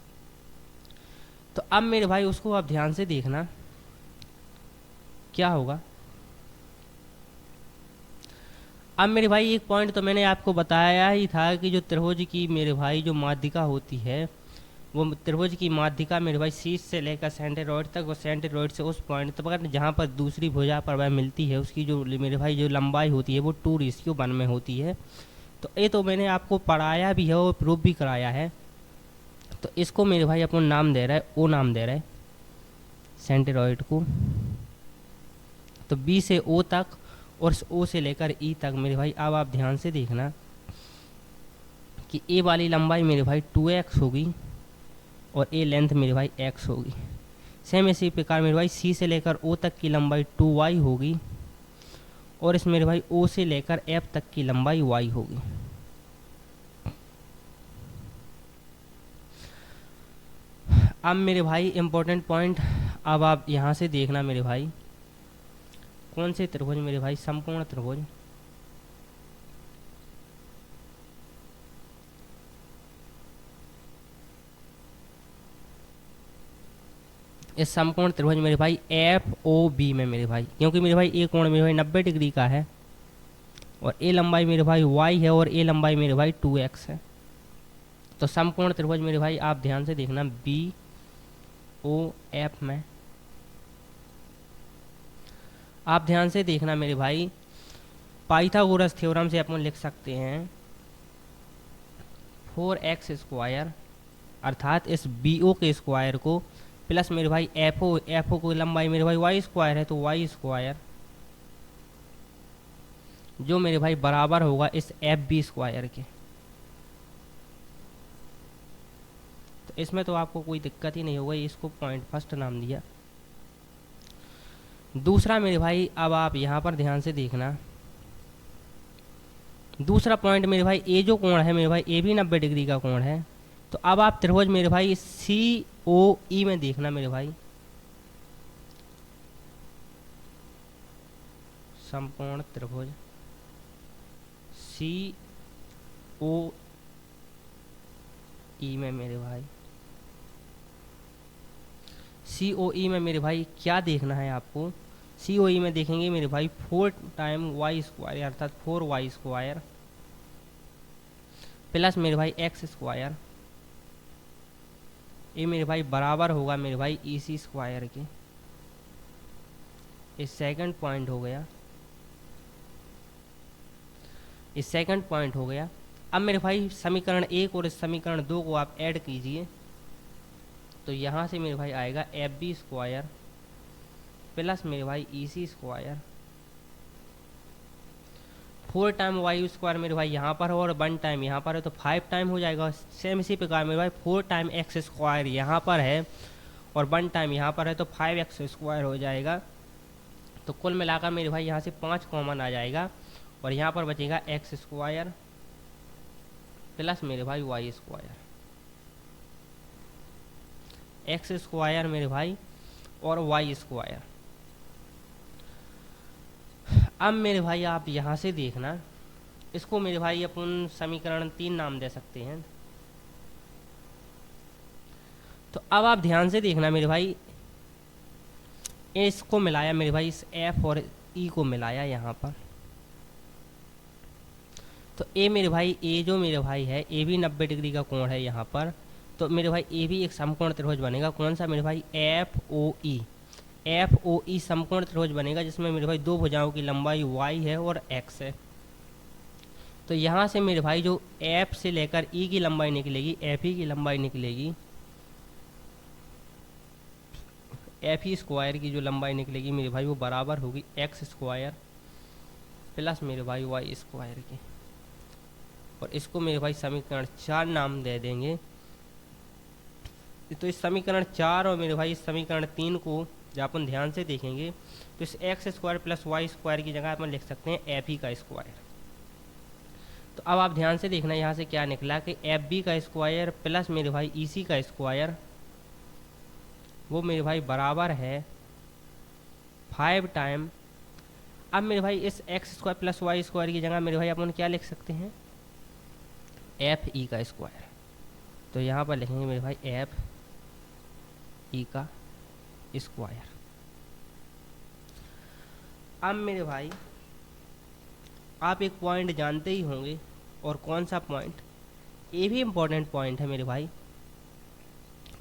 तो अब मेरे भाई उसको आप ध्यान से देखना क्या होगा। अब मेरे भाई एक पॉइंट तो मैंने आपको बताया ही था कि जो त्रिभुज की मेरे भाई जो माध्यिका होती है वो त्रिभुज की माध्यिका मेरे भाई शीर्ष से लेकर सेंट्रोइड तक, और सेंट्रोइड से उस पॉइंट तक जहाँ पर दूसरी भुजा पर वह मिलती है उसकी जो मेरे भाई जो लंबाई होती है वो 2:1 में होती है। तो ये तो मैंने आपको पढ़ाया भी है और प्रूफ भी कराया है। तो इसको मेरे भाई अपन नाम दे रहा है O, नाम दे रहा है सेंट्रोइड को। तो B से O तक और O से लेकर E तक मेरे भाई अब आप ध्यान से देखना कि A वाली लंबाई मेरे भाई 2x होगी और A लेंथ मेरे भाई x होगी। सेम इसी प्रकार मेरे भाई C से लेकर O तक की लंबाई 2y होगी, और इस मेरे भाई O से लेकर F तक की लंबाई y होगी। अब मेरे भाई इम्पोर्टेंट पॉइंट अब आप यहाँ से देखना मेरे भाई, कौन से त्रिभुज मेरे भाई समकोण त्रिभुज। इस समकोण त्रिभुज मेरे भाई FOB में मेरे भाई, क्योंकि मेरे भाई एक कोण मेरे भाई 90 डिग्री का है और A लंबाई मेरे भाई y है और A लंबाई मेरे भाई 2x है। तो समकोण त्रिभुज मेरे भाई आप ध्यान से देखना BOF में। आप ध्यान से देखना मेरे भाई, पाइथागोरस थ्योरम से अपन लिख सकते हैं 4x² अर्थात इस BO के स्क्वायर को प्लस मेरे भाई FO की लंबाई मेरे भाई y² है, तो y² जो मेरे भाई बराबर होगा इस FB² के। तो इसमें तो आपको कोई दिक्कत ही नहीं होगा, इसको पॉइंट फर्स्ट नाम दिया। दूसरा मेरे भाई, अब आप यहाँ पर ध्यान से देखना, दूसरा पॉइंट मेरे भाई ए जो कोण है मेरे भाई, ए भी 90 डिग्री का कोण है। तो अब आप त्रिभुज मेरे भाई COE में देखना मेरे भाई, समकोण त्रिभुज COE में मेरे भाई, COE में मेरे भाई क्या देखना है आपको, COE में देखेंगे मेरे भाई 4 टाइम y² अर्थात 4y² प्लस मेरे भाई x², ये मेरे भाई बराबर होगा मेरे भाई EC² के। इस सेकंड पॉइंट हो गया, इस सेकंड पॉइंट हो गया। अब मेरे भाई समीकरण 1 और इस समीकरण 2 को आप ऐड कीजिए, तो यहाँ से मेरे भाई आएगा FB² प्लस मेरे भाई EC², 4 टाइम y² मेरे भाई यहाँ पर है और 1 टाइम यहाँ पर है, तो 5 टाइम हो जाएगा। सेम इसी प्रकार मेरे भाई 4 टाइम x² यहाँ पर है और 1 टाइम यहाँ पर है, तो 5x² हो जाएगा। तो कुल मिलाकर मेरे भाई यहाँ से 5 कॉमन आ जाएगा और यहाँ पर बचेगा x² प्लस मेरे भाई y², x² मेरे भाई और y²। अब मेरे भाई आप यहाँ से देखना, इसको मेरे भाई अपन समीकरण 3 नाम दे सकते हैं। तो अब आप ध्यान से देखना मेरे भाई, इसको मिलाया मेरे भाई, इस F और E को मिलाया यहाँ पर, तो ए मेरे भाई, ए जो मेरे भाई है, ए भी 90 डिग्री का कोण है यहाँ पर। तो मेरे भाई ए भी एक समकोण त्रिभुज बनेगा, कौन सा मेरे भाई, FOE समकोण त्रिभुज बनेगा, जिसमें मेरे भाई दो भुजाओं की लंबाई y है और x है। तो यहाँ से मेरे भाई जो F से लेकर E की लंबाई निकलेगी, FE की लंबाई निकलेगी, FE² की जो लंबाई निकलेगी मेरे भाई वो बराबर होगी x² प्लस मेरे भाई y² के। और इसको मेरे भाई समीकरण 4 नाम दे देंगे। तो इस समीकरण 4 और मेरे भाई इस समीकरण 3 को जब अपन ध्यान से देखेंगे तो इस x² प्लस y² की जगह अपन लिख सकते हैं FE²। तो अब आप ध्यान से देखना, यहाँ से क्या निकला कि FB² प्लस मेरे भाई EC² वो मेरे भाई बराबर है 5 टाइम। अब मेरे भाई इस x² प्लस y² की जगह मेरे भाई अपन क्या लिख सकते हैं, FE²। तो यहाँ पर लिखेंगे मेरे भाई FE²। अब मेरे भाई आप एक पॉइंट जानते ही होंगे, और कौन सा पॉइंट, ये भी इम्पोर्टेंट पॉइंट है मेरे भाई।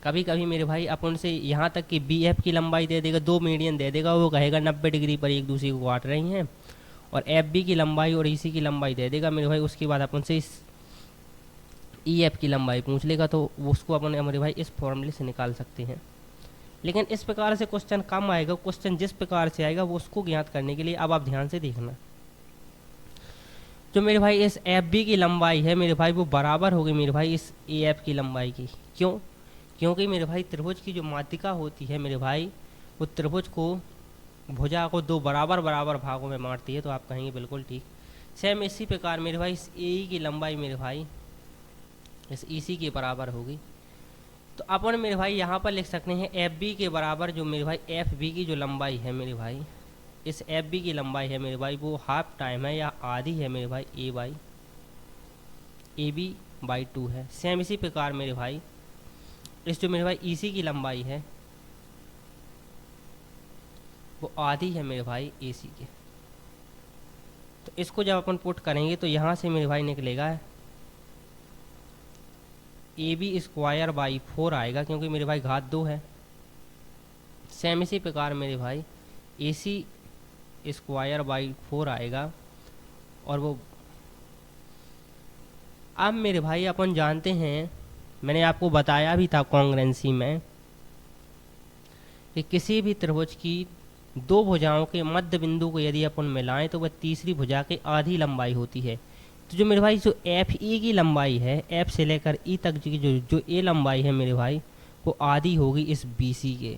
कभी कभी मेरे भाई अपन से यहाँ तक कि BF की लंबाई दे देगा, 2 मीडियन दे देगा, वो कहेगा 90 डिग्री पर एक दूसरे को काट रही हैं, और FB की लंबाई और EC की लंबाई दे देगा मेरे भाई। उसके बाद अपन से इस EF की लंबाई पूछ लेगा, तो उसको अपन मेरे भाई इस फॉर्मूले से निकाल सकते हैं। लेकिन इस प्रकार से क्वेश्चन कम आएगा, क्वेश्चन जिस प्रकार से आएगा वो उसको ज्ञात करने के लिए अब आप ध्यान से देखना, जो मेरे भाई इस FB की लंबाई है मेरे भाई वो बराबर होगी मेरे भाई इस AF की लंबाई की। क्यों? क्योंकि मेरे भाई त्रिभुज की जो माध्यिका होती है मेरे भाई, वो त्रिभुज को, भुजा को 2 बराबर बराबर भागों में बांटती है। तो आप कहेंगे बिल्कुल ठीक। सेम इसी प्रकार मेरे भाई इस AE की लंबाई मेरे भाई इस EC के बराबर होगी। तो अपन मेरे भाई यहाँ पर लिख सकते हैं FB के बराबर जो मेरे भाई FB की जो लंबाई है मेरे भाई, इस FB की लंबाई है मेरे भाई वो हाफ टाइम है या आधी है मेरे भाई AB/2 है। सेम इसी प्रकार मेरे भाई इस जो मेरे भाई EC की लंबाई है वो आधी है मेरे भाई AC के। तो इसको जब अपन पुट करेंगे तो यहाँ से मेरे भाई निकलेगा AB² / 4 आएगा, क्योंकि मेरे भाई घात 2 है। सेम इसी प्रकार मेरे भाई AC² स्क्वायर बाई 4 आएगा। और वो अब मेरे भाई अपन जानते हैं, मैंने आपको बताया भी था कॉन्ग्रुएंसी में, कि किसी भी त्रिभुज की दो भुजाओं के मध्य बिंदु को यदि अपन मिलाएं तो वह तीसरी भुजा की आधी लंबाई होती है। तो जो मेरे भाई जो एफ ई की लंबाई है, एफ से लेकर ई तक की जो ए लंबाई है मेरे भाई, वो आधी होगी इस बी सी के।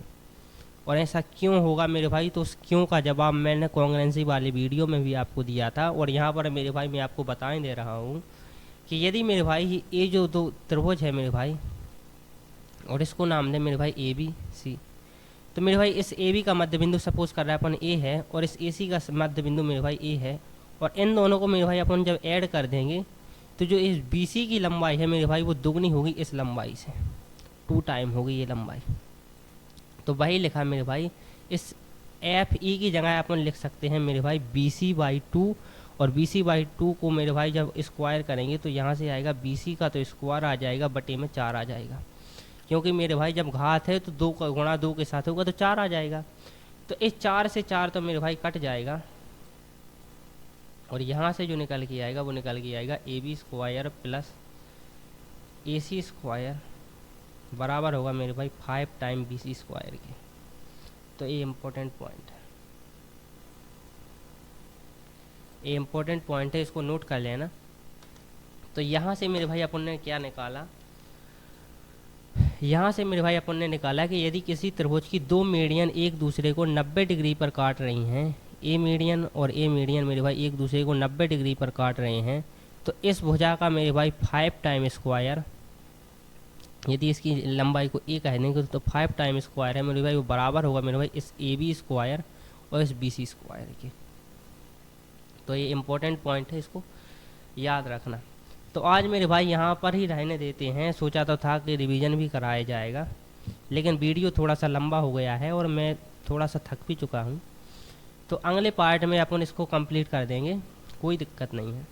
और ऐसा क्यों होगा मेरे भाई, तो उस क्यों का जवाब मैंने कॉन्ग्रुएंसी वाले वीडियो में भी आपको दिया था। और यहाँ पर मेरे भाई मैं आपको बताने दे रहा हूँ कि यदि मेरे भाई ये जो दो त्रिभुज है मेरे भाई, और इसको नाम दें मेरे भाई ए बी सी, तो मेरे भाई इस ए बी का मध्य बिंदु सपोज कर रहा है अपन ए है, और इस ए सी का मध्य बिंदु मेरे भाई ए है, और इन दोनों को मेरे भाई अपन जब ऐड कर देंगे तो जो इस बी सी की लंबाई है मेरे भाई वो दुगनी होगी इस लंबाई से, 2 टाइम होगी ये लंबाई। तो वही लिखा मेरे भाई, इस एफ ई की जगह अपन लिख सकते हैं मेरे भाई बी सी बाई 2, और बी सी बाई 2 को मेरे भाई जब स्क्वायर करेंगे तो यहाँ से आएगा बी सी का तो स्क्वायर आ जाएगा, बटे में 4 आ जाएगा, क्योंकि मेरे भाई जब घात है तो 2 का गुणा 2 के साथ होगा तो 4 आ जाएगा। तो इस 4 से 4 तो मेरे भाई कट जाएगा, और यहाँ से जो निकल के आएगा वो निकल के आएगा A B square plus A C square बराबर होगा मेरे भाई 5 टाइम बी सी स्क्वायर के। तो ये इम्पोर्टेंट पॉइंट है, ये इम्पोर्टेंट पॉइंट है, इसको नोट कर लेना। तो यहाँ से मेरे भाई अपन ने क्या निकाला, यहाँ से मेरे भाई अपन ने निकाला कि यदि किसी त्रिभुज की दो मीडियन एक दूसरे को 90 डिग्री पर काट रही हैं, ए मीडियन और ए मीडियन मेरे भाई एक दूसरे को 90 डिग्री पर काट रहे हैं, तो इस भुजा का मेरे भाई 5 टाइम स्क्वायर, यदि इसकी लंबाई को ए कह देंगे तो 5 टाइम स्क्वायर है मेरे भाई, वो बराबर होगा मेरे भाई इस ए बी स्क्वायर और इस बी सी स्क्वायर के। तो ये इम्पोर्टेंट पॉइंट है, इसको याद रखना। तो आज मेरे भाई यहाँ पर ही रहने देते हैं, सोचा तो था कि रिवीजन भी कराया जाएगा, लेकिन वीडियो थोड़ा सा लंबा हो गया है और मैं थोड़ा सा थक भी चुका हूँ। तो अगले पार्ट में अपन इसको कंप्लीट कर देंगे, कोई दिक्कत नहीं है।